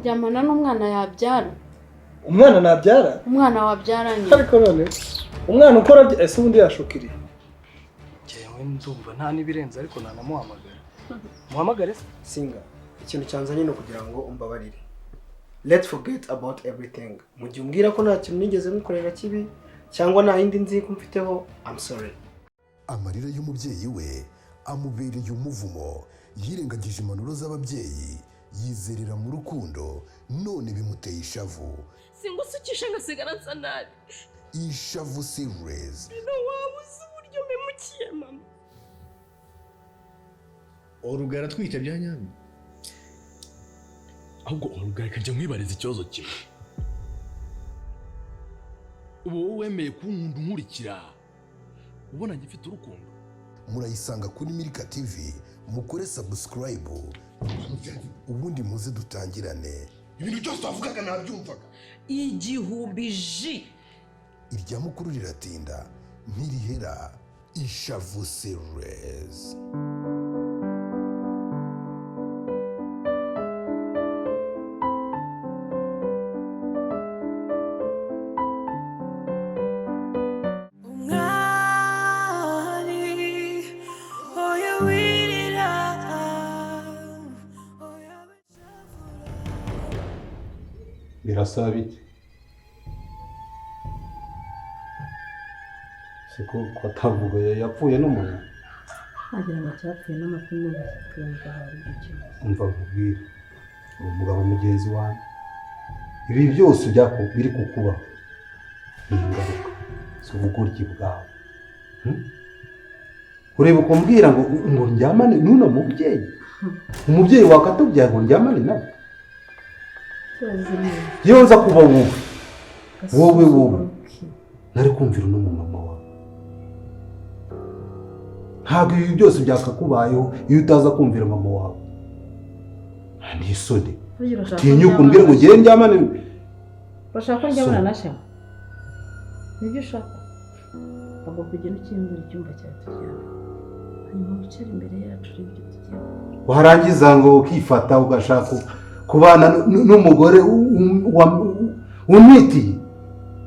aryamana n'umwana yabyara. Umwana nabyara? Umwana wabyaranye. Ariko none umwana ukora ese ubundi yashukiriye. Jewe ndumva nta nibirenze ariko nanamuhamagara. Muhamagare Singa. Ikintu cyanzanye no kugira ngo umbabarire. Let's forget about everything. Mu gihe umbwira ko nta kintu nigeze mukorera kibi cyangwa nta yindi nzi ko mfiteho, I'm sorry. Amarira y'umubyeyi we amubereye umuvumo, yirengagije impanuro z'ababyeyi, yizerera mu rukundo, none bimuteye ishavu. Singusukisha ngasigara nsa nabi. Ishavu series. No wabuze uburyo memukiye mama. Urugara twita bya nyami. Ahubwo urugara kajya mwibariza ikibazo kimwe. Ubu wemeye kunkunda nkurikira. Ubona ngifite urukundo. Murayisanga kuri Milika TV, mukore subscribe. Ubundi muze dutangirane. Ibintu byose twavugaga nabyumvaga. Igihubiji. Irya mukuru riratinda, ntirihera. Ishavu series. Birasaba bite? Siko kwatavuga yapfuye n'umuntu. Agira ngo cyapfuye n'amapine y'ikiranga hari ikintu. Umva nkubwira. Umugabo mugenzi wanjye. Ibi byose biri kukuba. Ingaruka. Subuguryi bwawe. Ureba kumbwira ngo njyamane n'uno mubyeyi. Umubyeyi wakatubyaye ngo njyamane nawe. Iyo nza kuba wowe nari kumvira no mu mama wawe. Ntabwo ibi byose byakakubayeho iyo utaza kumvira mama wawe. Ni isoni. Tinyuka umbwire ngo ngende njyamane. Bashaka njyamana na Shema. Nibyo ushaka. Agomba kugenda ukingura icyumba cyatujyana. Hanyuma wicara imbere yacu ibyo tugiye. Warangiza ngo ukifata ugashaka kubana n'umugore umwitiye.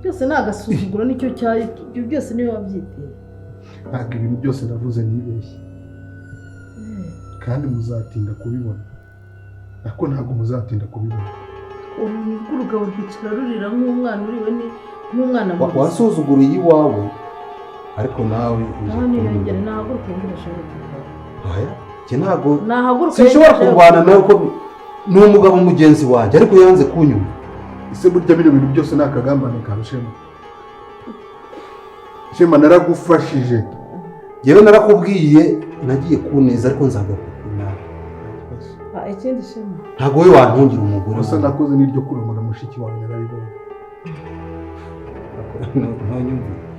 Byose nagasuzuguro nicyo cyayi, ibyo byose niwe wabyiteye. Ntabwo ibintu byose navuze nibeshye. Kandi muzatinda kubibona. Ariko ntabwo muzatinda kubibona. Urugabo rwicara rurira nk'umwana uriwe n'umwana mubi. Wasuzuguriye iwawe ariko nawe nirengere nahaguruka ngirashobora. Aya, ntabwo sinshobora kurwana nawe ko ni umugabo mugenzi wanjye ariko yanze kunyuma. Ise burya bino bintu byose nakagambane ka Shema. Shema naragufashije. Yewe narakubwiye nagiye kuneza ariko nzagakukuna. Ikindi Shema. Ntabwo we wantungira umugore. Gusa nakoze n'iryo kurongora mushiki wanjye narabibonye.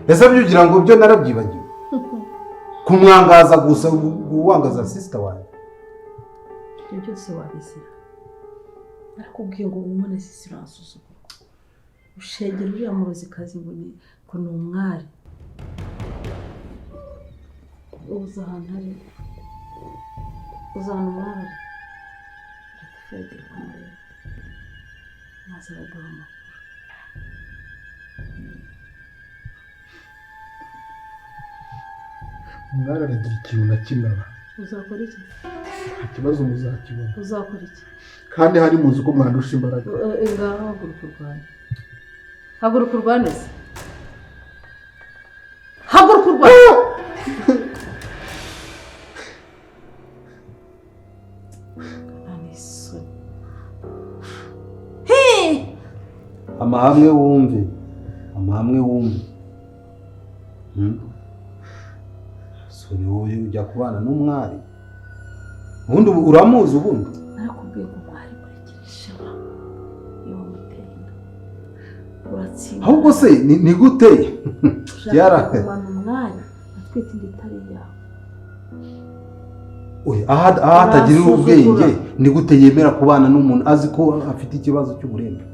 Ese byugira ngo byo narabyibagiwe. Kumwangaza gusa uwangaza sister wanjye. Ibyo byose wabizira. Narakubwiye ngo umone sisi ransuzugura. Ushegera uriya murozikazi ngo ni umwari. Uza ahantu hari. Uza ahantu umwari. Freddy kumureba. Maze araduha amakuru. Umwari aragira ikintu na kimwe. Uzakora iki? Ikibazo muzakibona. Uzakora iki? Kandi hari muzi ko mwandusha imbaraga. Ngaho haguruka urwane. Haguruka urwane se. Haguruka urwane. Amahamwe wumve. So ni wowe ujya kubana n'umwari. Ubundi uramuzi ubundi. Narakubwiye ko mwari murekeresha iyo mutenda. Uratsinda. Ahubwo se ni gute? Yara. Umwari atwite inditari yawe. Oya atagira ubwenge ni gute yemera kubana n'umuntu azi ko afite ikibazo cy'uburembe.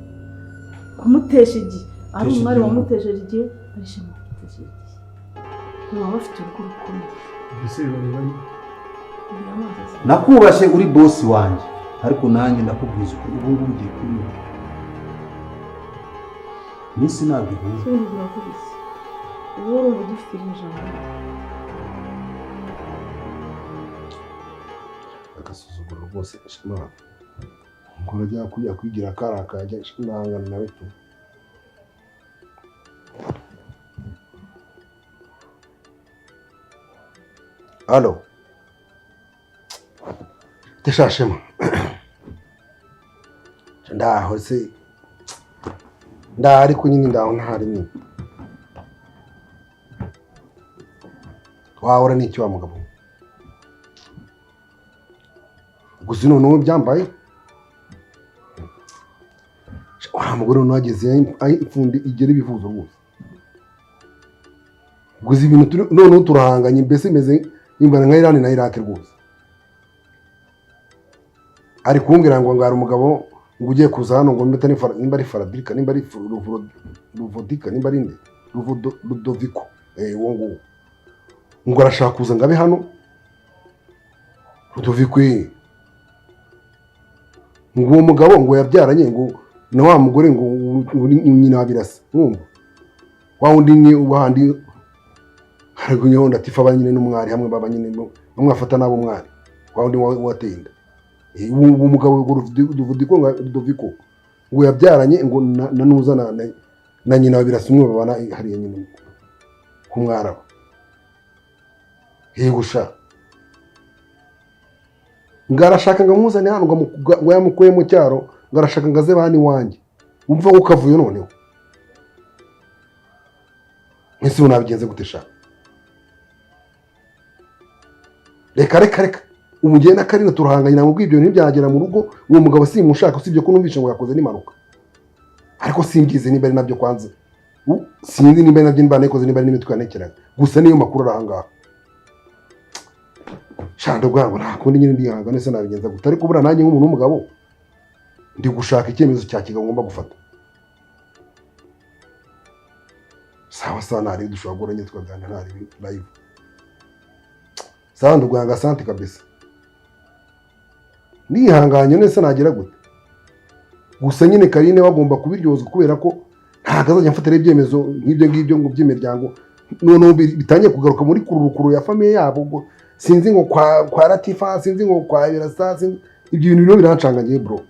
Kumutesha igihe. Ari umwari wamutesheje igihe arishima kumutesha igihe. Ntabwo bafite urukundo rukomeye. Ese bari nakubashye uri boss wanjye ariko nanjye ndakubwiza uko ubu ngubu ugiye kunyura minsi ntabwo ihuye. Sinzi urakubise ubu urumva ugifite iri jambo agasuzuguro rwose shema ngo urajya kujya kwigira kari akajya nahangana nawe tu. Halo Teshashema ndaho se ndari ko nyine ndaho ntari nyine wahora n'icyo wa mugabo gusa noneho byambaye wa mugore nageze ifundi igera ibivuzo rwose gusa ibintu noneho turahanganye mbese imeze imbana nka Iran na Iraq rwose ari kumbwira ngo ngara umugabo ngo ugiye kuza hano ngo mbeta nimba ari Faradika nimba ari Ruvodika nimba ari nde Rudoviko wo ngo arashaka kuza ngabe hano Rudoviko ngo uwo mugabo ngo yabyaranye ngo na wa mugore ngo nyina wabirasa mwumva wa undi ni wahandi haragunyeho ndatifa abanyine n'umwari hamwe baba nyine bamwafata nabo mwari wa undi watenda uwo mugabo ngo Rudoviko ngo yabyaranye ngo nanuza na nyina wabirasa umwe babana hariya nyine ku mwara gusha ngarashaka ngamuzane hano ngo yamukuye mu cyaro ngarashaka ngaze bani wanjye umva ko kavuye noneho mwese unabigenze gutesha reka umugenda karina turahanganye namubwi ibyo ntibyagera mu rugo uwo mugabo simushaka usibye ko numvishe ngo yakoze n'impanuka ariko simbize niba ari nabyo kwanza sinzi niba ari nabyo niba nakoze niba ari n'imitwe yanekeraga gusa niyo makuru arahangaha shanda bwangu nta kundi nyine ndihanga nese nabigenza gute ariko bura nanjye nk'umuntu w'umugabo ndi gushaka icyemezo cya kigabo ngomba gufata sawa nari dushobora gura nyitwa gana ntari live sawa ndugwanga asante kabisa nihanganye nese nagira gute gusa nyine Karine wagomba kubiryozwa kubera ko ntago azajya mfatira ibyemezo nk'ibyo ngibyo ngo by'imiryango none bitangiye kugaruka muri kururukuru ya famille yabo ngo sinzi ngo kwa Latifa sinzi ngo kwa Birasa sinzi ibyo bintu biro birancanganye bro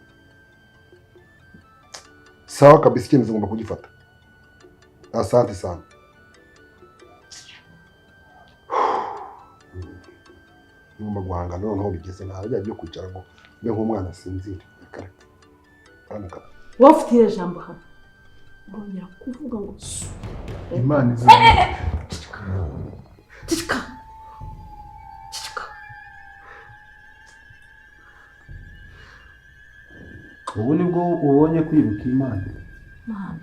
sawa kabisa icyemezo ngomba kugifata asante sana ngomba guhangana noneho bigeze ntabwo byo kwicara ngo mbe nk'umwana sinzira karate amuka wafitiye jambo hano ngongera kuvuga ngo Imana izi cicika ubu nibwo ubonye kwibuka Imana mana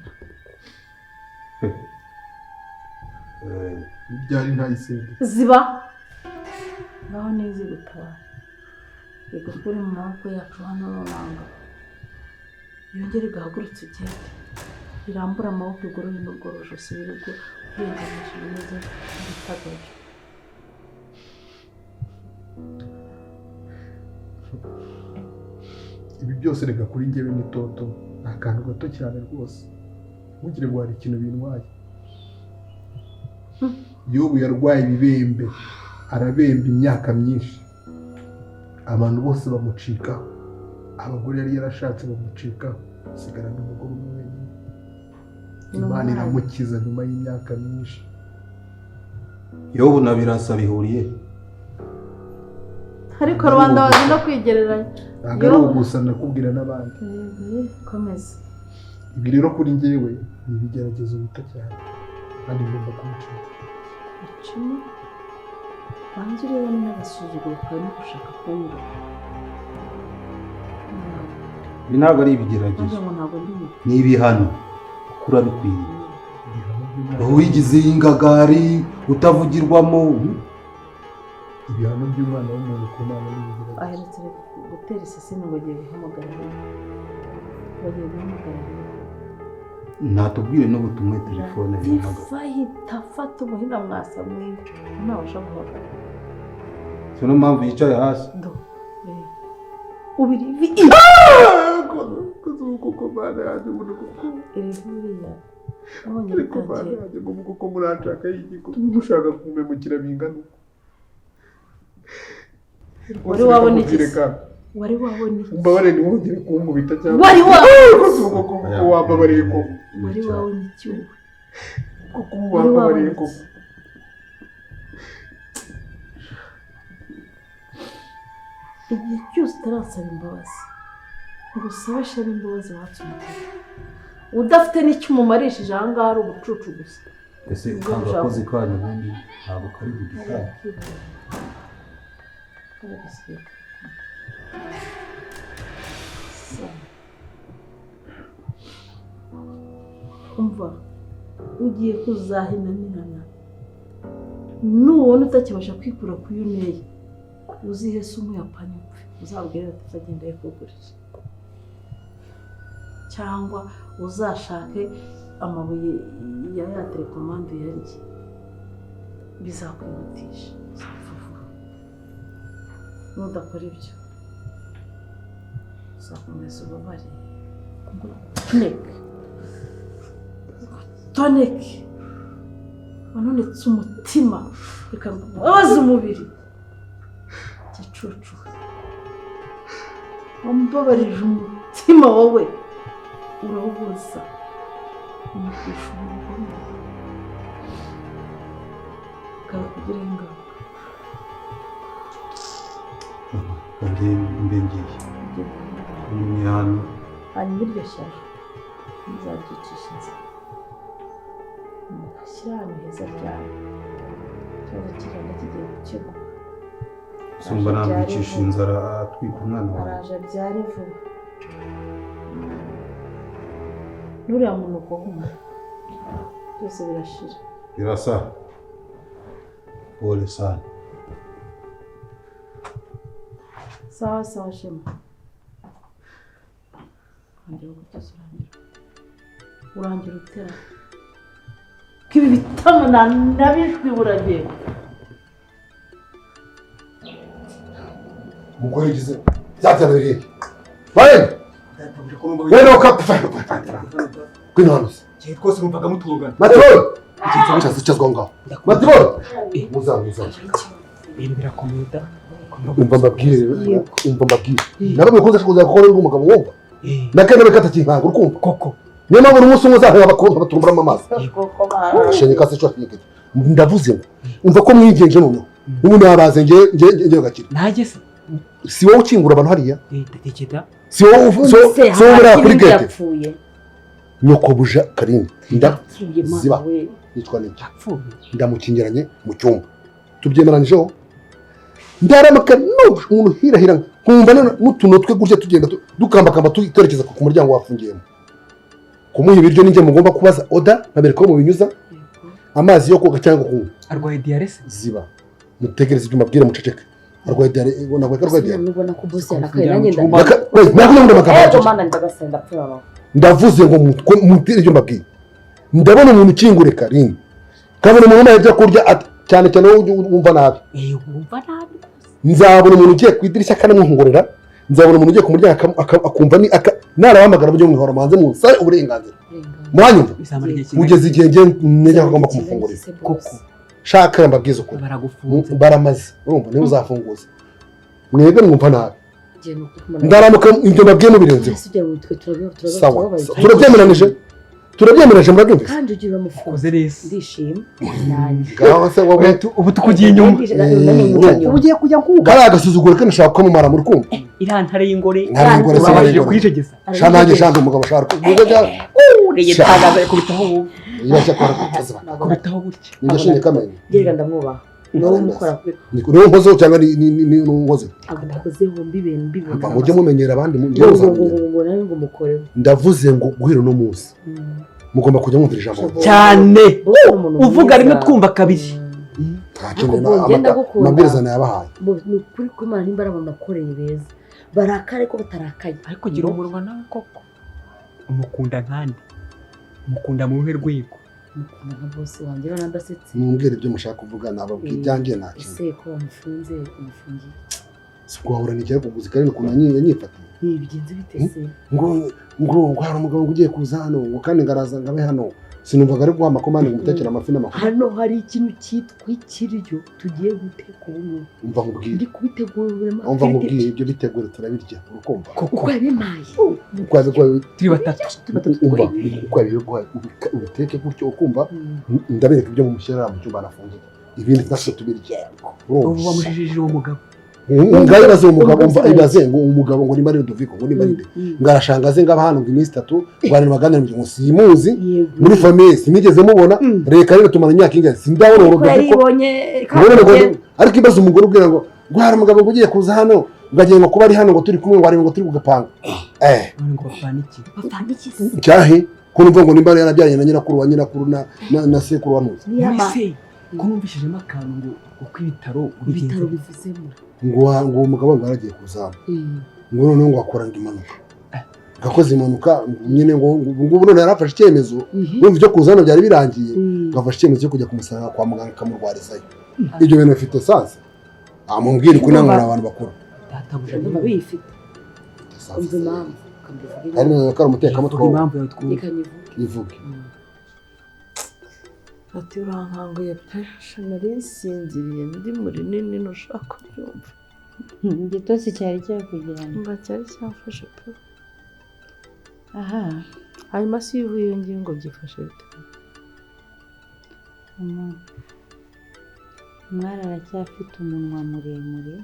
byari ntayisenge ziba ngaho neza gutabara reka kuri mu maboko yacu hano nonanga yongere gahagurutse ugende irambura amaboko igoroye n'ubworoje sibirirwa urenganije neza bitagaje ibi byose reka kuri njyewe n'itoto ni akantu gato cyane rwose ntugire ngo hari ikintu bintwaye Yobu yarwaye ibibembe arabemba imyaka myinshi abantu bose bamucikaho abagore yari yarashatse bamucikaho asigarana umugore umwe wenyine Imana iramukiza nyuma y'imyaka myinshi Yobu na Birasa bihuriye ariko rubanda bazi no kwigereranya ntabwo ari ugusa nakubwira n'abandi komeza ibi rero kuri njyewe ni ibigeragezo bito cyane kandi ngomba kubicamo icumi banze ureba n'agasuzuguro kawe no gushaka kunyura ibi ntabwo ari ibigeragezo ni ibihano kura bikwiriye uwigize ingagari utavugirwamo ibihano by'umwana w'umuntu ku Mana n'ibigeragezo aherutse gutera iseseme ngo agiye guhamagarira natubwire n'ubutumwe telefone fahita fata umuhina mwasa mwiza ntabasha guhagarara si no mpamvu yicaye hasi ubiri vi kuko bana yaje muri kuko iri buriya nabonye ariko bana bitangiye yaje ngo kuko muranshaka yigiko mushaka kumemukira bingana wari wabona iki wari wabona iki mbabare ntiwongere kunkubita cyangwa wari kuko wambabariye ko wari wabona iki kuko wambabariye ko igihe cyose utarasaba imbabazi ngo usabe shema imbabazi watse umutima udafite n'icyo umumarishije aha ngaha ari ubucucu gusa ese kagakozi kanyu ubundi ntabwo kari budukane umva ugiye kuzahinanirana nubona utakibasha kwikura ku yo uneye uzihe se umuyapani upfe uzabwire ati azagenda yikugurije cyangwa uzashake amabuye ya telekomande yanjye bizakwihutisha uzapfa vuba nudakora ibyo uzakomeza ubabare toneke wanonetse umutima reka ngubabaze umubiri gicucu wambabarije umutima wowe urawubuza umukisha ubugome bwakugiraho ingaruka kandi mbe ngiye ni hano hanyuma iryo shyaka ntizaryicisha inzira mugashyira ahantu heza byawe ikibazo kigenda kigiye gukemuka sumva namwicisha inzara atwika umwana wawe araje abyare vuba n'uriya muntu ukuhuma byose birashira birasa pole sana sawa sawa shema urangira guteza urangira utera ko ibi bitama nabijwi buragenda umugore ugize byatana biriye baye rero kapfa kwino hano gihe twose numvaga mutungana matiboro cyazwa ngaho matiboro muzamuza ibintu birakomeye da umva mbabwire nabwo bikunze kuza gukora n'umugabo wumva nakene bikatakinkanga urukumva koko niyo mpamvu buri munsi umwe uzahera bakunda batumburamo amazi shenye kasi cyo kinyeke ndavuze ngo umva ko mwigenje noneho ubu nabaze nge gakira ntage se si wowe ukingura abantu hariya ndateketa si wowe uri kuri gate nyoko buja Karine ziba yitwa niki ndamukingiranye mu cyumba tubyemeranijeho ndaramuka umuntu hirahira nkumva n'utuntu twe gutya tugenda dukambakamba twerekeza ku muryango wafungiyemo kumuha ibiryo ninjye mugomba kubaza oda nkabereka ko mubinyuza amazi yo koga cyangwa kunywa arwaye diarese ziba mutegereze ibyo mabwire muceceke arwaye diarese nabwo arwaye diarese nubona ko boss yanakaye nanjye ndavuze ngo mutire ibyo mbabwire ndabona umuntu ukingure Karine kabona umuntu umaye ibyo kurya cyane cyane wumva nabi wumva nabi nzabona umuntu ugiye ku idirishya akanamwongorera nzabona umuntu ugiye ku muryango akumva ni narahamagara byo mwihora manze musaye uburenganzira mwanyumva ugeze igihe nge agomba kumufungurira koko shaka mbabwiza uko baramaze urumva niwe uzafunguza mwebwe mwumva nabi ndaramuka ibyo mbabwiye mubirenzeho sawa turabyemeranije murabyumvise kandi ugira umufuko ndishimye ngaho se wowe ubu tukugiye inyuma ubu ugiye kujya nkuga kari agasuzuguro ke nashaka ko mumara muri kumva irantare y'ingore babajije kuyicegesa shanange shanga umugabo shaka ubwo bya ureye tagaza yakubitaho ubu yashaka ko akaza kubitaho gutya nigashine kamenye gerega ndamwubaha no mukora niyo nkozo cyangwa ni nkozo abakoze bombi ibintu bibona mujye mumenyera abandi ngo mukore ndavuze ngo guhera no munsi mugomba kujya mwumvira ijambo cyane uvuga rimwe twumva kabiri amabwiriza nayabahaye ni ukuri ko Imana nimba arabona akoreye beza barakare ko batarakaye ariko gira umurwa nawe koko umukunda nkandi umukunda mu ruhe rwego mukunda nka boss wanjye rero ndasetse mumbwire ibyo mushaka kuvuga nababwira ibyanjye ntacyo ese ko mufunze umufungiye si kuhahura n'icyari kuguza kandi ukuntu yanyifatiye bigenze bitese ngo hari umugabo ngo ugiye kuza hano ngo kandi ngaraza ngabe hano sinumvaga ari guha amakomande ngo umutekere amafi n'amafi hano hari ikintu cyitwa ikiryo tugiye gutegura umva nkubwire ndi kubitegura umva nkubwire ibyo bitegura turabirya urukumva kuko yabimaye turi batatu umva uko ubiteke gutyo ukumva ndabereka ibyo mumushyira mu cyumba nafunze ibindi twese tubirya ubu bamujijije uwo mugabo ngaho ibaze umugabo ibaze ngo umugabo ngo nimba ari Rudoviko ngo nimba ari nde ngarashangaze ngaba hano ngo iminsi 3 rwanda baganira ngo simuzi muri famille sinigeze mubona reka rero tumara imyaka ingahe sindabona Rudoviko ariko ibaze umugore ubwira ngo hari umugabo ngo ugiye kuza hano ngagiye ngo kuba ari hano ngo turi kumwe ngo turi kugapanga ngo bapana iki cyahe kumva ngo nimba yarabyanye na nyirakuru wa nyirakuru na sekuru wa nuzi ko numvishijemo akantu ngo uko ibitaro bivuzemo ngo umugabo ngo aragiye kuzana ngo noneho ngo akora impanuka gakoze impanuka nyine ngo ngubu none yarafashe icyemezo numva icyo kuzana byari birangiye gafashe icyemezo cyo kujya kumusanga kwa muganga kamurwarizayo ibyo bintu bifite sanse amubwire ko namwe abantu bakuru databuja niba bifite umva impamvu ari neza ko ari umutekamutwe impamvu yatwuka ivuge ati urankanguye pe nari nsinziriye ndi muri nini ntushaka kubyumva igitotsi cyari cyakugirana mba cyari cyafashe pe aha hanyuma si ivuye iyo ngingo byifashe bite umwari aracyafite umunwa muremure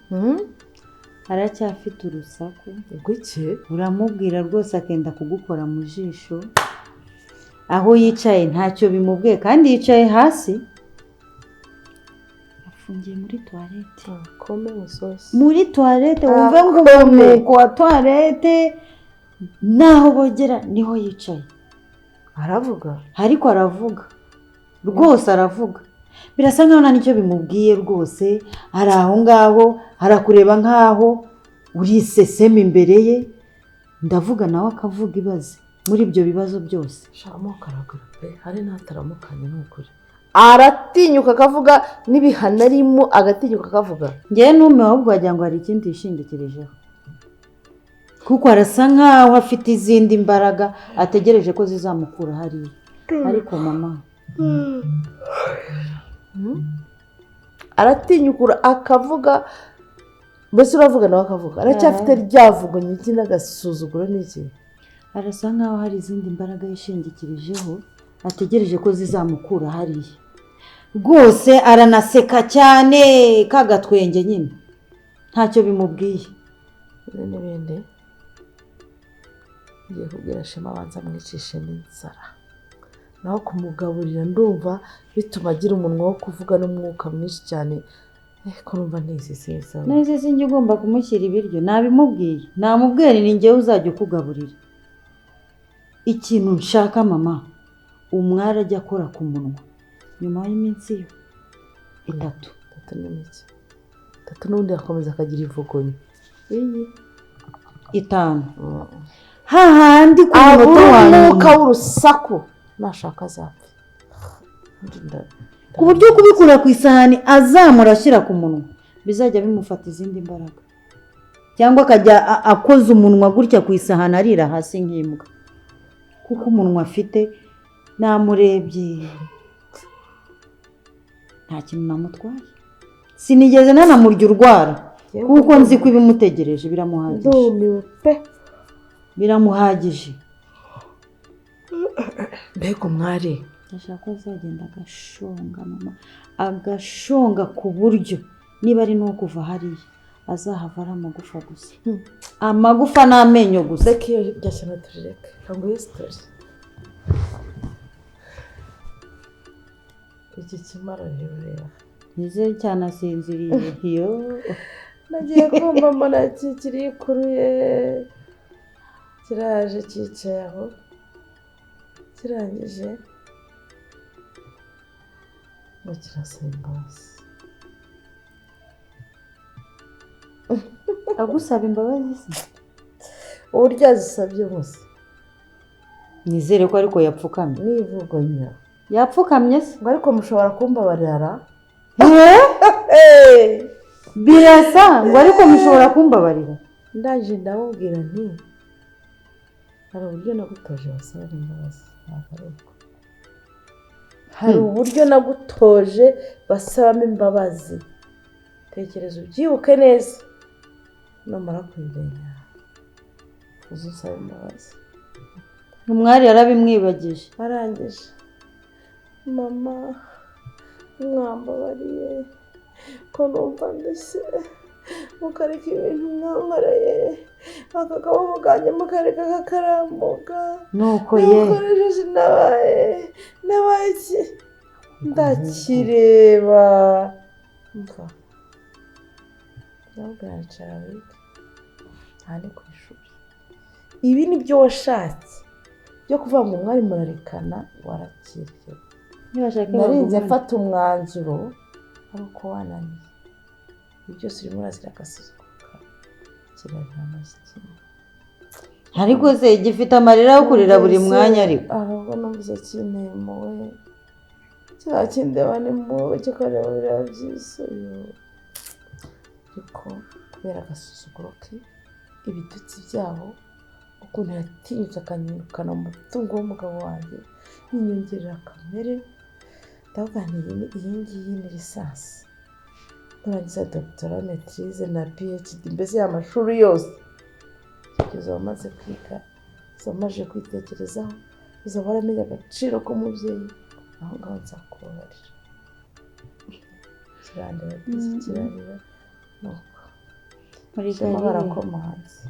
aracyafite urusaku rw'iki uramubwira rwose akenda kugukora mu jisho aho yicaye ntacyo bimubwiye kandi yicaye hasi afungiye muri toilette kome musozi muri toilette wumve ngo umunuko wa toilette naho bogera niho yicaye aravuga ariko aravuga rwose aravuga birasa nkaho nta nicyo bimubwiye rwose ari aho ngaho arakureba nkaho uri iseseme imbere ye ndavuga nawe akavuga ibaze muri ibyo bibazo byose sharamo karagura pe hari n'ataramukanye n'ukuri aratinyuka akavuga n'ibihano arimo agatinyuka akavuga ngewe n'umwe ahubwo wagira ngo hari ikindi yishingikirijeho kuko arasa nkaho afite izindi mbaraga ategereje ko zizamukura hariya ariko mama aratinyukura akavuga mbese uravuga nawe akavuga aracyafite ryavuga nyiki n'agasuzuguro n'iki arasa nkaho hari izindi mbaraga yishingikirijeho ategereje ko zizamukura hariya rwose aranaseka cyane kagatwenge nyine ntacyo bimubwiye n'ibindi ngiye kubwira Shema abanza amwicishe n'inzara naho kumugaburira ndumva bituma agira umunwa wo kuvuga n'umwuka mwinshi cyane ko numva ntiseseza nese sinjye ugomba kumushyira ibiryo nabimubwiye namubwira ni njyewe uzajya ukugaburira ikintu nshaka mama umwari ajya akora ku munwa nyuma y'iminsi 3 n'imiki 3 n'undi yakomeza akagira ivugonyo iyi 5 hahandi ku munota umwuka w'urusaku nashaka azapfa ku buryo kubikura ku isahani azamura ashyira ku munwa bizajya bimufata izindi mbaraga cyangwa akajya akoza umunwa gutya ku isahani arira hasi nk'imbwa kuko umunwa afite namurebye nta kintu namutwaye sinigeze nanamurya urwara kuko nzi ko ibimutegereje biramuhagije ndumiwe pe biramuhagije mbega umwari ndashaka ko azagenda agashonga mama agashonga ku buryo niba ari no kuva hariya azahava ari amagufa gusa amagufa n'amenyo gusa reka iyo byashyana turireka ntabwo iyo sitori iki kimara rero reba nizere cyane asinziriye iyo nagiye kumva mbona kirikuruye kiraje cyicaye aho kirangije ngo kirasimbaza agusaba imbabazi se uburyo azisabye bose nizere ko ariko yapfukamye nivugonya yapfukamye se ngo ariko mushobora kumbabarira birasa ngo ariko mushobora kumbabarira. ndaje ndamubwira nti hari uburyo nagutoje basaba imbabazi ntabwo ari uko hari uburyo nagutoje basabamo imbabazi tekereza ubyibuke neza numara kubimenya uzusaba imbabazi. Umwari yarabimwibagije. arangije mama mwambabariye ko numva ndetse mukareka ibintu mwankoreye aka kaboko kanjye mukareka kakarambuka nuko ye mukoresheje nabaye iki ndakireba mva ntabwo yicara wiga ntane ku ishuri ibi ni byo washatse byo kuvuga ngo umwari murarekana warakiriye narinze mfata umwanzuro ari uko wananiye ibi byose urimo urazira agasuzuguro kirarira amazikini ariko se gifite amarira yo kurira buri mwanya ariko ahubwo numvise kinteye impuhwe cya kindeba n'impuhwe kikareba biriya by'isuyo ariko kubera agasuzuguro ke ibitutsi byabo ukuntu yatinyutse akanyirukana mu mutungo w'umugabo wanjye yinyongerera kamere ndavuga nti iyi ngiyi ni lisansi nurangiza doctora maîtrise na PhD mbese y'amashuri yose kugeza wamaze kwiga uzamaje kwitekerezaho uzaba waramenya agaciro k'umubyeyi aho ngaho nzakubabarira kirarira nuko muri soma barakomanze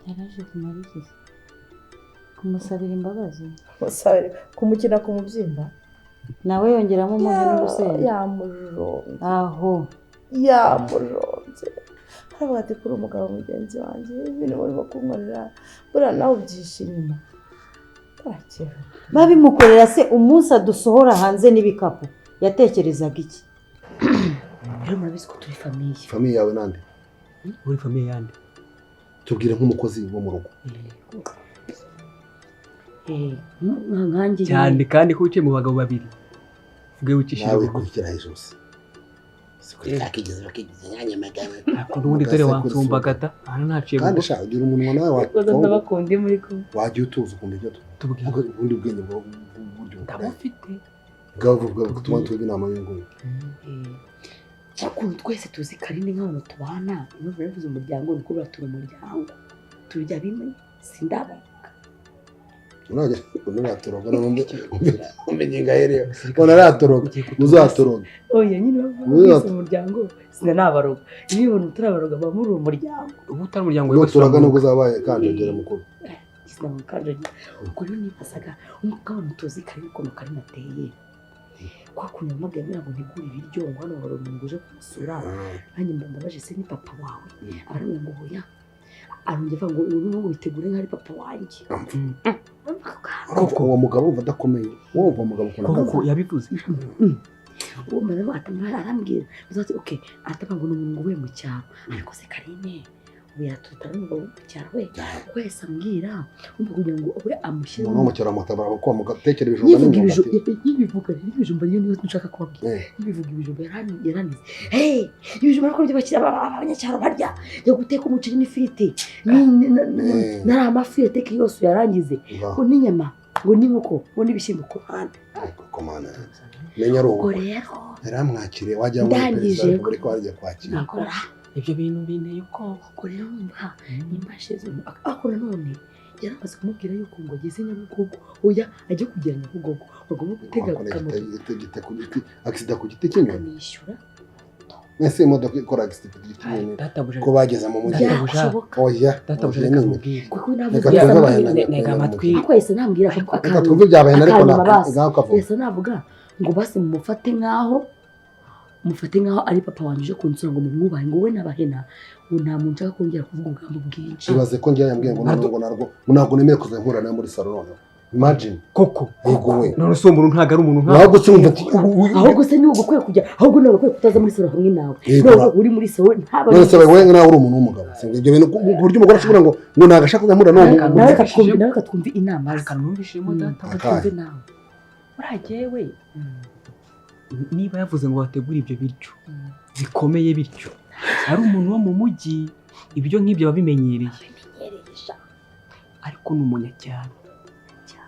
yaraje kumarikiza kumusabira imbabazi kumukina ku mubyimba nawe yongeramo umunyu n'urusenda yamujonze aho yamujonze haravuga ati kuri umugabo mugenzi wanjye ibintu barimo kunkorera buriya nawe ubyishe inyuma barakera babimukorera se umunsi adusohora hanze n'ibikapu yatekerezaga iki? rero murabizi ko turi famiye. Famiye yawe nande? uri famiye yande? Tubwire nk'umukozi wo mu rugo. nkanjye cyane kandi ko uciye mu bagabo babiri vuge wicishije nawe kugira hejuru se akigeze nyanyamagana akunda ubundi dore wansumbagata hano ntaciye kandi sha ugira umunwa nawe wakoze ndabakunda muri kumwe wagiye utuza ukunda ibyo tubwire ubundi bwenge bwo buryo ndabufite gavuga gutuma tuba inama y'inguye cyakuru twese tuzi Karine nk'abantu tubana iyo bivuze umuryango ni kuba turi umuryango turya bimwe sindaba Unaje unaratoroga umenye ngahereye unaratoroga uzatoroga oya nyine bavuze umuryango sina nabaroga iyo ubona turabaroga ba muri umuryango ubu utari umuryango we turaga nubwo zabaye kanjogera mukuru sina kanjogera ubwo rero nibasaga umugabo mutozi Karine ko Karine ateye kwa kuntu yamubwiye ngo ntigure ibiryo ngo hano ngo umuntu uje kumusura nanjye ndabaje se ni papa wawe aramwe ngo hoya arongera ngo ubu witegure nk'ari papa wanjye koko uwo mugabo umva adakomeye wowe umva umugabo koko yabivuze uwo mwana atamara arambwira uzati okay ataba ngo n'umuntu we mu cyaro ariko se Karine uyatutana ngo mu cyaro we wese ambwira umva kugira ngo we amushyire mu cyaro amatabara ko mugatekera ibijumba yibivuga ibijumba niyo niyo nshaka kubabwira yibivuga ibijumba yaranize ibijumba ko by'abakira abanyacyaro barya yo guteka umuceri n'ifiriti nari amafi yateka yose yarangize ko n'inyama ngo n'inkoko ngo n'ibishyimbo ku ruhande komana menya rugo rero yaramwakire wajya mu perezida ariko wajya kwakira ibyo bintu binteye ubwoko rero numva nimbashize akora none yaramaze kumubwira yuko ngo ageze Nyabugogo oya ajye kugera Nyabugogo bagomba gutega akamoto accident ku giti cy'inyoni nishyura nese imodoka ikora accident ku giti cy'inyoni ko bageze mu mujyi oya databuja n'inini kuko nega amatwi ko yese nambwira ko twumve byabaye ariko yese navuga ngo basi mufate nkaho ari papa wanje kunsura ngo mumwubahe ngo we nabahena ngo nta muntu nshaka kongera kuvuga ubwambo bwinshi ibaze ko njye yambwiye ngo ntabwo nemeye kuzahura nawe muri salon none imagine koko we none so umuntu ntago ari umuntu nkaho gusa umva ahubwo se niwo gukwiye kujya ahubwo nawe gukwiye kutaza muri salon hamwe nawe uri muri salon ntaba none se wewe nawe uri umuntu w'umugabo singe ibyo bintu buryo umugore ashobora ngo nagashaka kuzahura nawe nawe katwumva inama akanumvishemo data katwumve nawe uragewe niba yavuze ngo wategure ibyo biryo bikomeye bityo ari umuntu wo mu mujyi ibyo nk'ibyo babimenyereye ariko ni umunyacyaro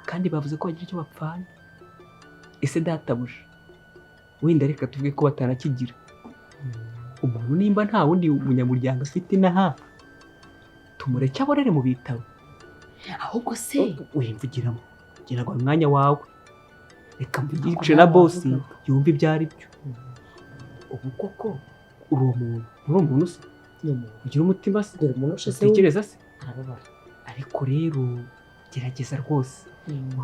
kandi bavuze ko bagira icyo bapfana. Ese databuja wenda reka tuvuge ko batanakigira umuntu nimba nta wundi munyamuryango afite inaha tumureke aborere mu bitabo. ahubwo se wimvugiramo gira ngo umwanya wawe reka mvugishe na boss yumva ibyo ari byo. ubu koko uri umuntu se ugira umutima se dore umuntu ushize utekereza se arababara. ariko rero gerageza rwose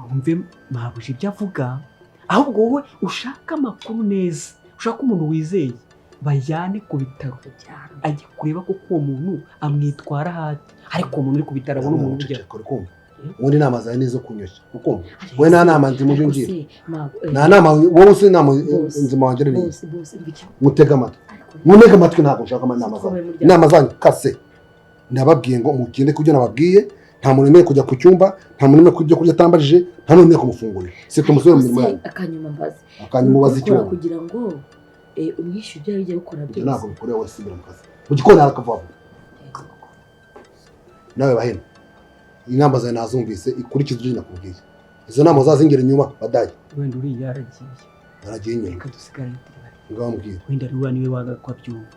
wumve mabuje ibyo avuga ahubwo wowe ushaka amakuru neza ushaka umuntu wizeye bajyane ku bitaro ajye kureba ko uwo muntu amwitwara hati ariko umuntu uri ku bitaro abona umuntu ujya ubundi inama zawe nizo kunyoshya kuko wowe nta nama nzi muje ngira nta nama wowe usi inama nzima wanjye ni mutega amatwi ntabwo nshaka inama zanyu kase nababwiye ngo mugende kubyo nababwiye nta muntu umwe kujya ku cyumba nta muntu umwe kujya kurya atambajije nta n'umwe kumufungurira si tumusubire mu mirimo yanyu akanyuma ubaza icyo kugira ngo umwishyure ibyo bijya bikora byose ntabwo bikorera wese ibira mu kazi mu gikoni harakavamo nawe bahena inama zawe nazumvise ikurikiza ibyo nakubwiye izo nama zazingera inyuma badaye wenda uriya yaragiye inyuma reka dusigarane ngaho mbwira wenda ruriya niwe wanga ko abyumva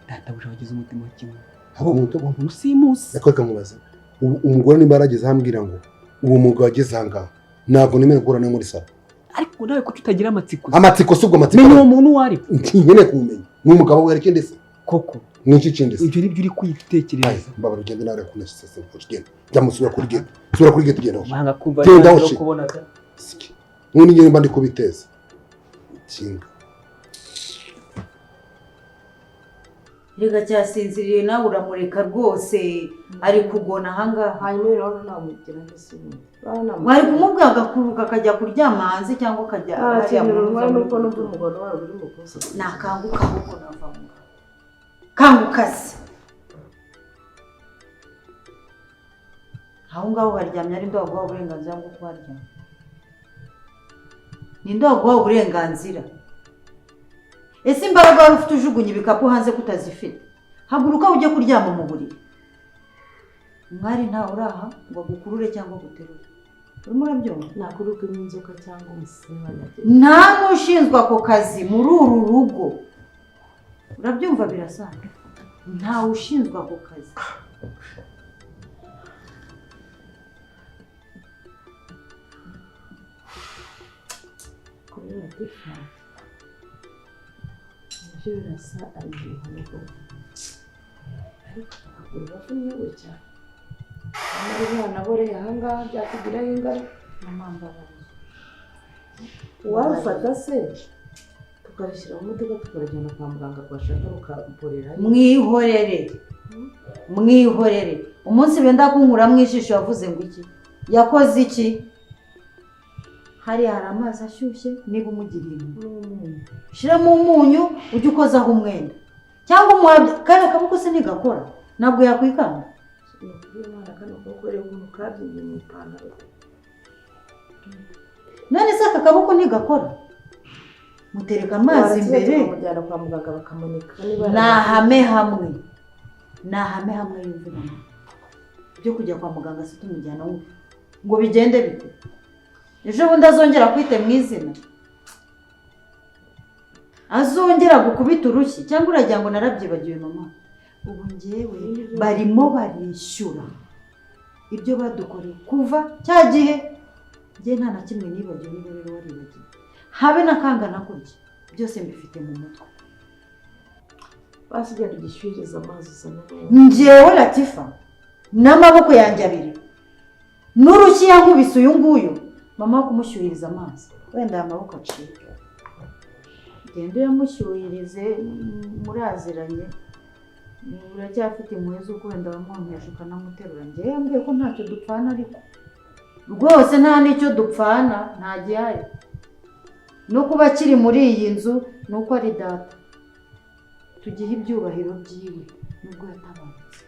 databuja wagize umutima kimwe abo umuntu usimusi reka nkubaze umugore nimba yarageze ahambwira ngo uwo mugabo wageze aha ngaha ntabwo nemera guhura nawe muri salo ariko nawe ko tutagira amatsiko si ubwo amatsiko menya uwo muntu uwo ari nkeneye kumumenya ni umugabo we ikindi se koko ni iki kindi se ibyo nibyo uri kwitekereza mbabara ugende nawe kunesese kugenda byamusubira kuri gate sura kuri gate ugenda manga kumva genda no kubona n'undi ngene mba ndi kubiteza kinga rega cyasinziriye nawe uramureka rwose ari kugona ahangaha hanyuma rero namugira nk'isubizo wari kumubwira agakuruka akajya kuryama hanze cyangwa akajya hariya mu rugo nuko numva umugore wawe uri mu kosa nakanguka ahubwo nava mu kanguka se aho ngaho haryamye ari ndogo waguha uburenganzira bwo kuharyama ni ndogo waguha uburenganzira ese imbaraga wari ufite ujugunya ibikapu hanze kutazifite haguruka ujye kuryama mu buriri umwari ntawe uraha ngo agukurure cyangwa aguterure urimo urabyumva nakuruka n'inzoka cyangwa umusimba nta n'ushinzwe ako kazi muri uru rugo urabyumva birasanzwe ntawe ushinzwe ako kazi kubera tifa ibyo birasa aribihano rwose ariko akagura bavuye we cyane ari umwana aboreye ahangaha byatugiraho ingaruka n'amambaraye uwarufata se tukarishyira mu modoka tukarajyana kwa muganga rwashaka rukaborera mwihorere umunsi benda kunkuramo ijisho yavuze ngo iki yakoze iki hariya hari amazi ashyushye niba umugiriye umunyu shyiramo umunyu ujye ukozaho umwenda cyangwa umuhabye kariya akaboko se ntigakora ntabwo yakwikanga none se aka kaboko ntigakora mutereka amazi imbere nahame hamwe yumviramo byo kujya kwa muganga se tumujyana wumva ngo bigende bite ejo bundi azongera kwite mu izina azongera gukubita urushyi cyangwa uragira ngo narabyibagiwe mama ubu ngewe barimo barishyura ibyo badukoreye kuva cya gihe njye nta na kimwe nibagiwe niba rero waribagiwe habe n'akangana kurya byose mbifite mu mutwe basigara igishyuhiriza amazi usa ngewe Latifa n'amaboko yanjye abiri n'urushyi yankubise uyu nguyu mama wo kumushyuhiriza amazi wenda aya maboko acika genda uyamushyuhirize muraziranye uracyafite impuhwe z'uko wenda wamwonkeje ukanamuterura njyewe yambwiye ko ntacyo dupfana ariko rwose nta n'icyo dupfana nta gihari no kuba akiri muri iyi nzu ni uko ari data tugihe ibyubahiro byiwe nubwo yatabarutse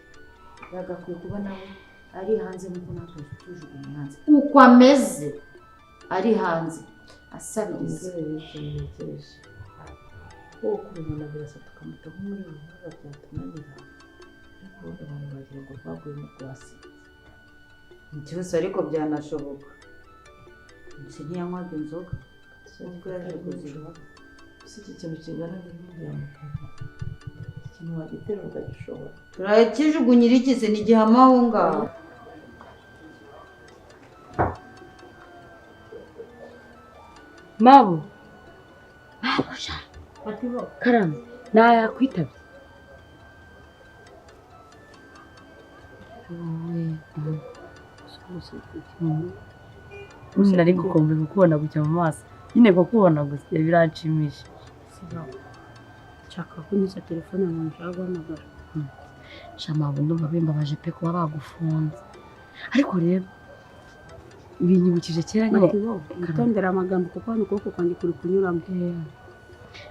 yagakwiye kuba nawe ari hanze nk'uko natwe tujugunye hanze uko ameze ari hanze asabiriza ko kurumuna birasa tukamuta nk'umuri ruhurura byatunanira ariko ubundi abantu bagira ngo rwaguyemo rwasinze ikibazo ariko byanashoboka nsi ntiyanywaga inzoga ubwo yaje kuzinywa si iki kintu kingana n'ibindi yamukana ikintu wagiterura ukagishobora turakijugunyira iki se n'igihama aho ngaho Mabu karame nakwitabye nari gukombe kukubona gutya mu maso nyine kukubona gusa biranshimisha nshaka kunyuza telefone ngo nshaka guhamagara shamabu ndumva bimbabaje pe kuba bagufunze ariko rero binyibukije kera nyine itondera amagambo kuko hano ukuboko kwanjye kuri kunyuramo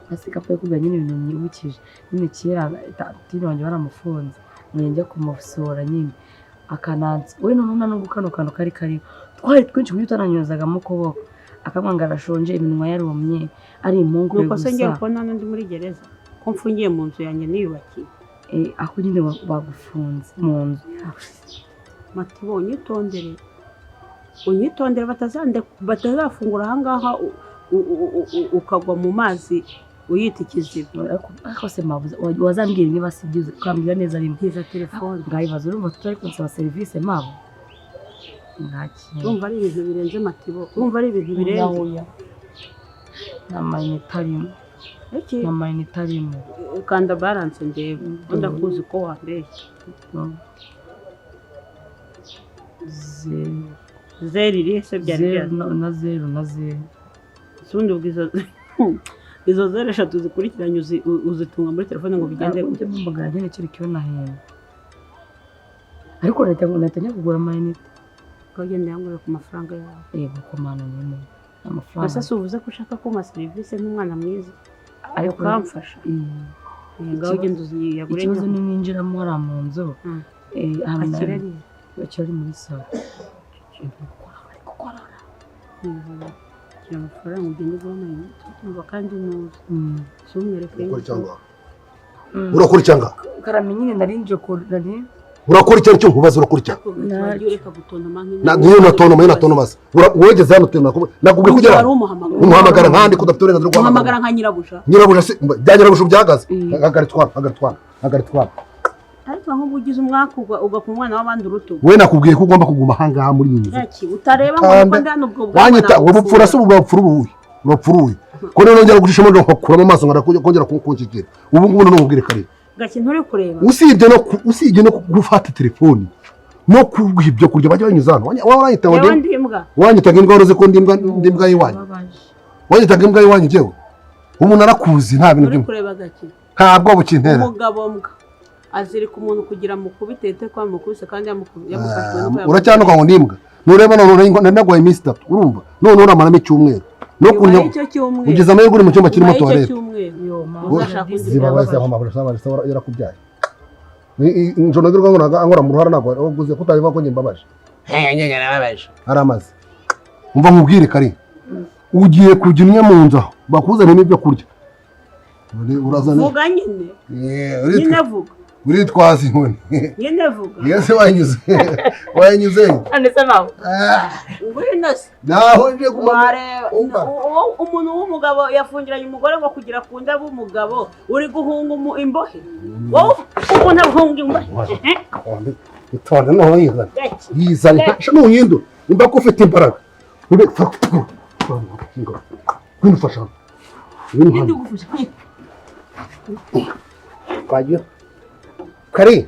nasiga pe kubwa nyine ibintu nyibukije nyine kera tino wanjye baramufunze njya kumusura nyine akanansi we none no gukano kantu kari twari twinshi kuko utananyuzagamo ukuboko akamwanga arashonje iminwa yarumye ari impungu nuko se ngera ko nane ndi muri gereza ko mfungiye mu nzu yanjye niyubakiye ako nyine bagufunze mu nzu Matibo unyitondere batazafungura ahangaha ukagwa mu mazi uyita ikiziba ariko se mabuze wazambwira niba sibyiza ukambwira neza rimwe ntiza telefone ngayibaza urumva tutari kunsaba serivisi mabo urumva ari ibintu birenze Matibo urumva ari ibintu birenze n'amayinite arimo ukanda balance ndebe ndakuzi ko wambeshye zero irihe byari na zero sundi ubwizo izo zero eshatu zikurikiranye uzitunga muri telefone ngo bigende gute mbagara nyine kiri cyo nahenda ariko natanya kugura amayinite kagenda yangura ku mafaranga yawe yego komana nyine amafaranga asa suvuze ko ushaka ko ma service nk'umwana mwiza ariko kamfasha ngaho genda uziyagure ikibazo ni ninjiramo ara mu nzu akiri muri salo amafaranga ugenda uvamo amayinite kandi nuzi si umwereke urakora icyanga karame nyine narinje urakora icyo cyo nkubaza urakora icyo niyo natontoma wegeze hano nakubwiye kugira umuhamagara nkandi kudafite uburenganzira bwo guhamagara nka nyirabuja se bya nyirabuja byahagaze hagaritwara ariko nk'ubu ugize umwaka uga ku mwana w'abandi urutugu we nakubwiye ko ugomba kuguma ahangaha muri iyi nzu utareba ngo ndano ubwo wanyita ubupfura se urapfuruye ko rero nongera gushishamo nkakuramo amaso ngakongera kunkukikira ubu ngubu n'umubwire kare gake nturi kureba usibye no gufata telefoni no kuguha ibyo kurya bajya banyuza hano wanyitaga imbwa waroze ko ndi imbwa y'iwanyu wanyitaga imbwa y'iwanyu njyewe ubu narakuzi nta bintu by'umwe kureba gake ntabwo bukintera umugabo mbwa azirika umuntu kugira mukubitete kwa mukubise kandi yamufashwe nuko uracyanuka ngo ndimbwa nureba none nagwaye iminsi 3 urumva none uramaramo icyumweru no kunya ugeze amahirwe uri mu cyumba kirimo toilette zibabaza amabara sabara yarakubyaye injono girwa ngo angora mu ruhara nagwa uguze kutayiva ko nyimbabaje aramaze umva nkubwire kare ugiye kujya mu nzu bakuzana n'ibyo kurya urazana vuga nyine vuga uritwaza inkoni nyine vuga yese wanyuze andese nawe ngwinose naho nje umuntu w'umugabo yafungiranye umugore ngo kugira kunda b'umugabo uri guhunga imbohe wowe umuntu ahunga imbohe itonde no yizana n'uhindu imba ko ufite imbaraga winufasha Kayu. Kari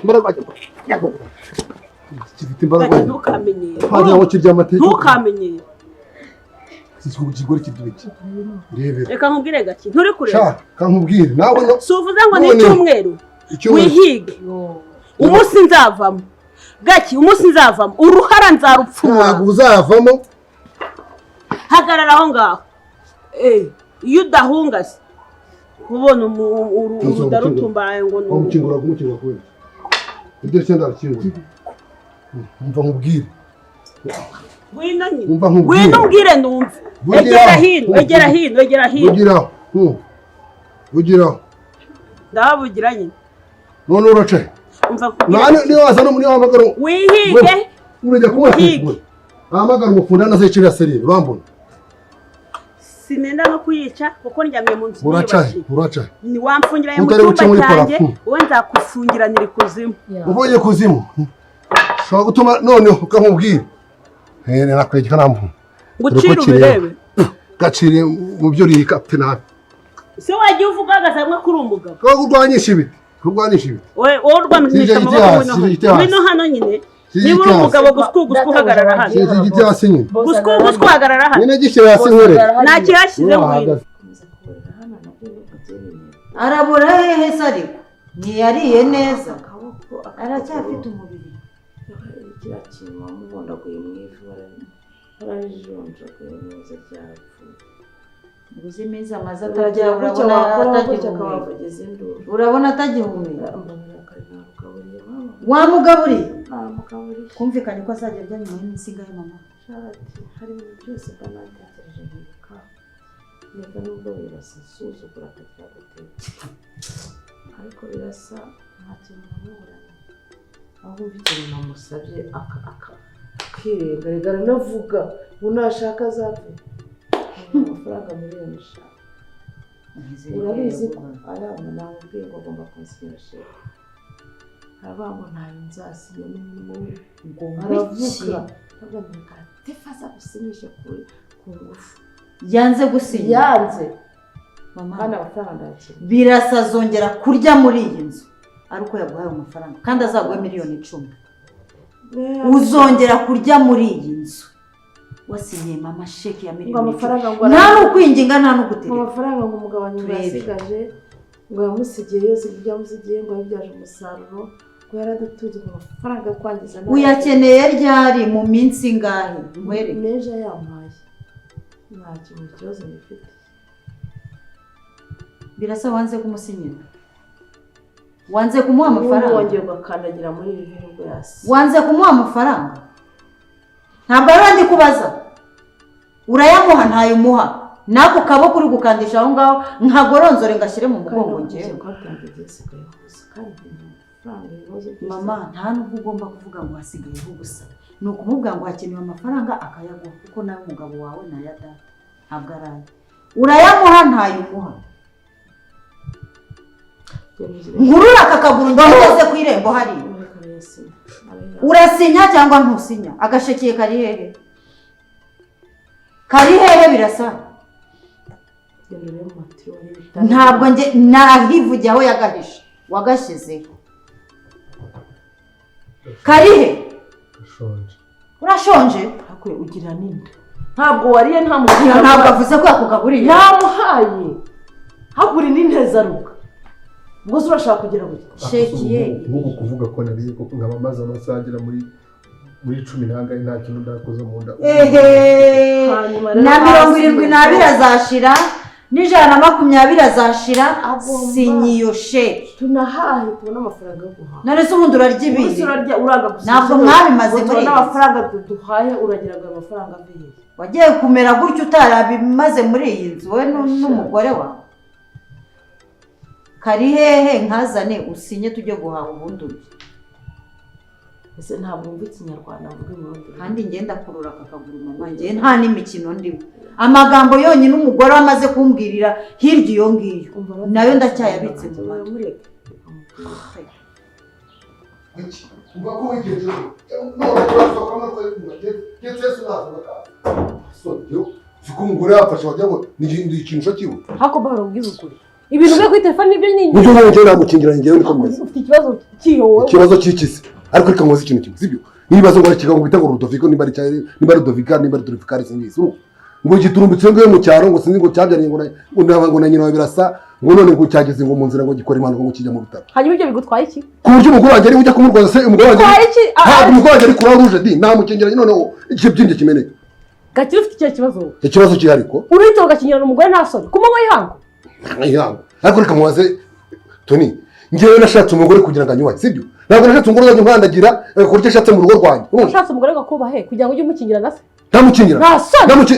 imbaraga Kifite imbaraga ntukamenye ntukamenye kigore kibyibiki reka nkubwire gake nturi kureba shaka nkubwire nawe no suvuze ngo ni icyumweru wihige umunsi nzavamo gake umunsi nzavamo uruhara nzarupfumura ntabwo uzavamo hagarara aho ngaho iyo udahungase kubona urudarutumbaye ngo ni umukingura kubera idirishya ndarakingura umva nkubwire ngwino umbwire ndumve egera hino ugiraho ndahabugira nyine none uracaye umva niyo waza no muri wahamagara wihige urajya kuba ahamagara umufundi hano azicira serire urambona sinenda no kuyica kuko ndyamye mu nzu uracaye ni wamfungiranye mu cyumba cyanjye wowe nzakufungiranira ikuzimu uvuye kuzimu ushobora gutuma none ukamubwira nakwegeka nambu ngucira ubirebe gacire mu byo rika pe nabi se wagiye uvuga agasamwe kuri umugabo ko kurwanyisha ibiti wowe urwamisha amaboko bino hano nyine niba uri umugabo gusku uhagarara hano igiti hasi nyine gusku uhagarara hano nyine gishyira hasi nkore nta kihashyize mwino arabura hehe se ariko ntiyariye neza aracyafite umubiri kiriya kintu wamubondaguye mu ivu barajonjaguye neza ryapfuye uzi iminsi amaze atagira urabona atagihumeka wamugaburiye kumvikanye ko azajya arya nyuma y'iminsi ingahe mama hari ibintu byose mba natekereje nkibuka neza nubwo birasa nsuzugura akagira guteka ariko birasa nta kintu namuburanye aho wumva ikintu namusabye akirenga rega aranavuga ngo nashaka azapfe amafaranga miliyoni 5 urabizi ko arabona namubwiye ngo agomba kunsinyira sheke aravuga ngo ntayo nzasinya n'umuntu ngo aravuga aravuga tefaza gusinyisha ku ngufu yanze gusinya yanze mama kandi amafaranga ndakira birasa azongera kurya muri iyi nzu ariko yaguhaye amafaranga kandi azaguha miliyoni 10 uzongera kurya muri iyi nzu wasinyiye mama sheke ya miliyoni 10 nta n'ukwinginga nta n'ugutera amafaranga ngo umugabanye yasigaje ngo yamusigiye yose ibyo yamusigiye ngo yabyaje umusaruro ngo yaradutunze ku mafaranga kwangiza uyakeneye ryari mu minsi ingahe mwere neje yampaye nta kintu cyose bifite birasa wanze kumusinyira wanze kumuha amafaranga wongeye gukandagira muri ibi bintu yasi wanze kumuha amafaranga ntabwo ari ndi kubaza urayamuha ntayumuha nako kaboko uri gukandisha aho ngaho nkagoronzore ngashyire mu mugongo ngewe mama nta nubwo ugomba kuvuga ngo hasigayeho gusa ni ukumubwira ngo hakenewe amafaranga akayaguha kuko nawe umugabo wawe ntayadata ntabwo araye urayamuha ntayumuha nkurura aka kaguru ngeze ku irembo hariya urasinya cyangwa ntusinya agashekeye kari hehe birasa ntabwo nge nahivugiye aho yagahishe wagashyizeho karihe urashonje ugira n'inda ntabwo wariye nta mukiriya ntabwo avuze ko yakugaburiye yamuhaye hagura n'intezaruka ubwo se urashaka kugira ngo shekiye nk'ubu kuvuga ko nariye koko nkaba maze amasaha agera muri 10 n'angahe nta kintu ndakoze mu nda na 72 azashira n'120 azashira sinyiyo sheke tunahahe tubona amafaranga yo guhaha none se ubundi urarya ibindi uraga gusa ntabwo mwabimaze muri amafaranga duhaye uragira ngo amafaranga avuye wagiye kumera gutyo utarabimaze muri iyi nzu we n'umugore wawe kari hehe nkazane usinye tujye guhaha ubundi urye ese ntabwo wumva ikinyarwanda mvuga imurundi kandi ngenda kurura akakaguru mama ngiye nta n'imikino ndimo amagambo yonyine umugore amaze kumbwirira hirya iyo ngiyo nayo ndacyayabitse mu matwi umva ko wigejeje none urasohoka amaso y'Yesu nazaga so siko umugore yafashe wagira ngo ni ikintu cyo hako bahora ubwiza ukuri ibintu byo kuri telefone nibyo nyine nicyo ngiye namukingiranye ngewe nikomeza ufite ikibazo kiyowe ikibazo cy'ikisi ariko reka ngoze ikintu kimwe sibyo nibazo ngo kiga ngo bita ngo Rudoviko niba ari Rudovika niba ari Rudovika singizi ngo giturumbitse ngo mu cyaro ngo sinzi ngo cyabyariye ngo na nyina wa birasa ngo none ngo cyageze ngo mu nzira ngo gikora impanuka ngo kijya mu bitaro hanyuma ibyo bigutwaye iki ku buryo umugore wanjye ari ujya kumurwaza se umugore wanjye ntabwo umugore wanjye ari kura ruje di namukingiranye noneho igihe byinjye kimeneka gakira ufite icyo kibazo ikibazo kihari ko urito ugakinyirana umugore nta soni ku manywa y'ihangu ihangu ariko reka mubaze Tony ngewe nashatse umugore kugira ngo anyubahe sibyo ntabwo nashatse umugore uzajya nkandagira kurya ashatse mu rugo rwanjye ushatse umugore ngo akubahe kugira ngo ujye umukingirana se ndamukingira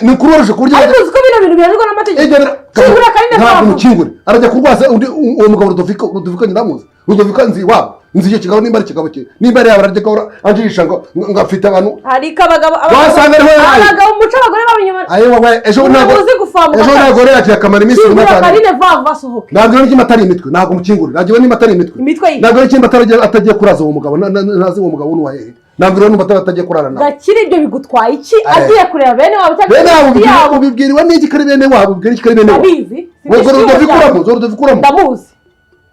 ni kuroroshye ku buryo ariko uzi ko bino bintu bihanirwa n'amategeko kingura Karine ntabwo mukingure arajya kurwaza uwo mugabo Rudoviko nyiramuzi Rudoviko nzi iwabo nzi icyo kigabo nimba ari ikigabo cye nimba ari yaba arajya gahora anjirisha ngo afite abantu ariko abagabo umuco abagore babinyuma ejo ntabwo rero yagiye akamara iminsi Karine vava sohoke ntabwo rero n'ikimba atari imitwe ntabwo mukingure ntabwo rero n'imba atari imitwe ntabwo rero n'ikimba atagiye kuraza uwo mugabo ntazi uwo mugabo n'uwa hehe ntabwo rero n'umba atagiye kurara nawe gakira ibyo bigutwaye iki agiye kureba bene wabo cyangwa ubibwiriwe n'iki kari bene wabo ubwira iki kari bene wabo Rudoviko ndamuzi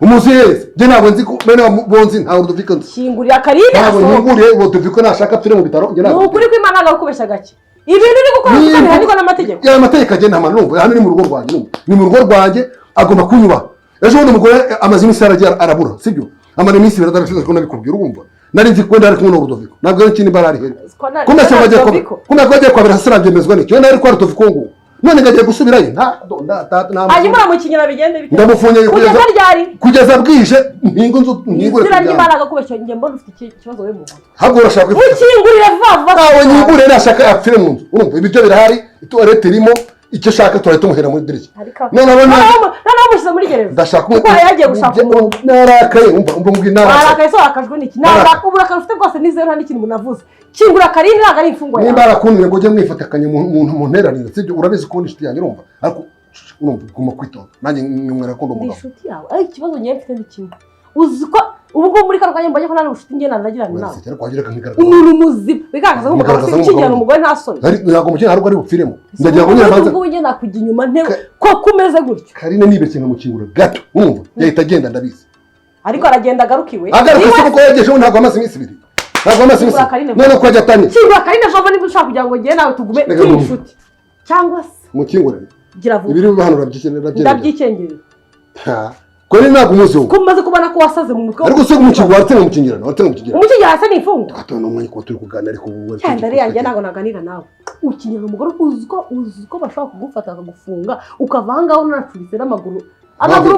umuzi yese je ntabwo nzi ko bene bonzi ntabwo Rudoviko nzi kingurira Karine ntabwo nkinguriye Rudoviko nashaka apfire mu bitaro ni ukuri ko Imana agakubeshya gake ibintu uri gukora bihanirwa n'amategeko ya amategeko agenda amana numva hano ni mu rugo rwanjye ni mu rugo rwanjye agomba kunyubaha ejo bundi umugore amaze iminsi arabura sibyo amara iminsi biradarashize ko nabikubwira urumva nari nzi ko ndari kumwe na Rudoviko ntabwo ari ikindi barari hera kumese bagiye kwabira hasira byemezwa n'iki nari kwa Rudoviko ngo none ngagiye gusubirayo hanyuma mukinyira bigende bite ndamufunye kugeza bwije mpingo nzu mpingure sira ry'Imana agakubeshya nge mbona ufite ikibazo we mu mutwe habwo urashaka ukingurire vava nawe nyigure nashaka apfire mu nzu urumva ibyo birahari itoilette irimo icyo shaka turahita tumuhera muri dirishya none mushyize muri gereza ndashaka kuko yagiye gushaka umuntu narakaye umva mbwi narakaye so akajwe n'iki naraka ubura ufite bwose nizero nta n'ikintu munavuze kingura Karine ntabwo ari imfungwa yawe nimba arakundiye ngo ujye mwifatikanye mu nteraniro sibyo urabizi ko inshuti yanjye urumva ariko urumva ugomba kwitonda nanjye mwera ko ndi inshuti yawe ariko ikibazo ngiye mfite ni kimwe uzi ko ubu ngubu muri kano kanya mbonye ko nta n'ubushuti ngena nagirana nawe umuntu muzima bigaragaza nk'umugabo ufite ukingirana umugore nta soni ntabwo mukina ntabwo ari bupfiremo ndagira ngo nyine banza ngubu ngena kujya inyuma ntewe ko kumeze gutyo Karine nibeshye nkamukingura gato urumva yahita agenda ndabizi ariko aragenda agarukiwe agaruka se kuko yagejeho ntabwo amaze iminsi ibiri ntabwo amaze iminsi none ko ajya atanye kingura Karine vava niba ushaka kugira ngo ngiye nawe tugume turi inshuti cyangwa se mukingure gira vuba ibiri hano urabyikengera ndabyikengera ko ni ntabwo umuzi ko maze kubona ko wasaze mu mutwe ariko se umukingura watse mukingirana umukingirana hasa ni imfunga atone umwanya ko turi kuganira ariko ubu cyane ari yanjye ntabwo naganira nawe ukingirana umugore uzi ko bashobora kugufata bakagufunga ukavangaho unacuritse n'amaguru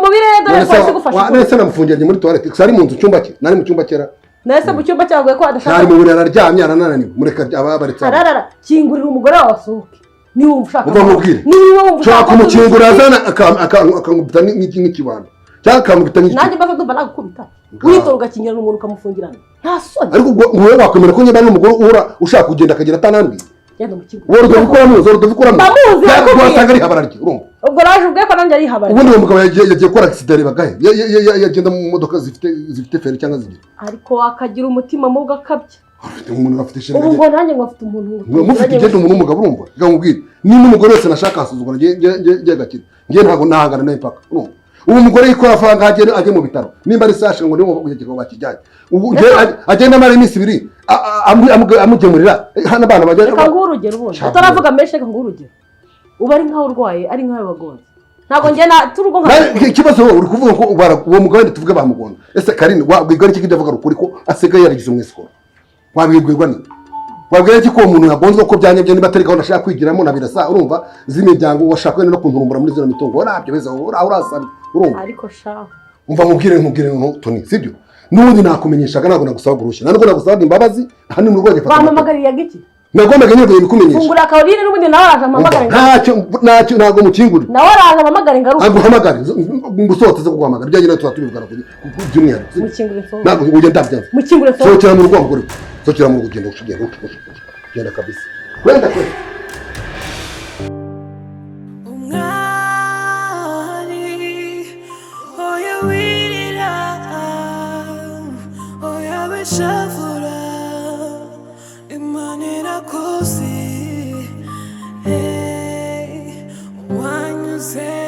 mu birere dore ko ari gufasha nese namufungiranye muri toilette sari mu nzu cyumba cye nari mu cyumba cyera nese mu cyumba cyaguye ko adashaka nari mu burera aryamye arananiwe mureka ababaritse ararara kingurira umugore wawe asohoke niba ushaka niba ushaka kumukingura azana akangubita nk'ikibando cyangwa akamubita nk'iki nanjye mbaza ndumva nagukubita witora ugakingirana umuntu ukamufungirana nta soni ariko wowe wakwemera ko nyine n'umugore uhora ushaka kugenda akagera atanambwiye wowe Rudoviko wasanga ari habara rye urumva ubwo raje ubwe ko nanjye ari habara ubundi uwo mugabo yagiye gukora accident bagahe yagenda mu modoka zifite feri cyangwa zigira ariko akagira umutima mubi akabya umuntu afite shenge ubu ngo nanjye ngo afite umuntu mufite igenda umuntu w'umugabo urumva ngamubwira niba umugore wese nashaka asuzugura ngiye gakira ngiye ntabwo nahangana nawe paka urumva ubu umugore yikora afanga ajye mu bitaro nimba ari sashe ngo niwo kugeza bakijyanye ubu agenda amara iminsi ibiri amugemurira hano abana bajya reka nguhe urugero ubundi utaravuga menshi reka nguhe urugero uba ari nkaho urwaye ari nkaho bagonze ntabwo njye turugo ikibazo uri kuvuga ko uwo mugabo wenda tuvuge bamugonze ese Karine wabwirwa n'iki kidavuga ukuri ko asigaye yaragize umwesikoro wabwirwa ni wabwira iki ko umuntu yagonze ko byanyabye niba atari gahunda ashaka kwigiramo na birasa urumva z'imiryango washaka no kunturumbura muri zino mitungo nabyo beza urasaba urumva ariko shaho umva nkubwire Tony sibyo n'ubundi nakumenyeshaga ntabwo nagusaba gurushya ntabwo nagusabaga imbabazi hano mu rwego bamamagariye giki nagombaga nyine bikumenyesha fungura Caroline n'ubundi nawe araje amamagara ntabwo mukinguri nawe araje amamagara ngaruka aguhamagare ngusohotse zo kuguhamagara byagenda tuba tubivugana ku by'umwihariko mukingure so ntabwo ugenda ndabyanze mukingure so sohokera mu rugo mugore sohokera mu rugo ugenda kabisa wenda kwe Shavura imanira kosi wanyuze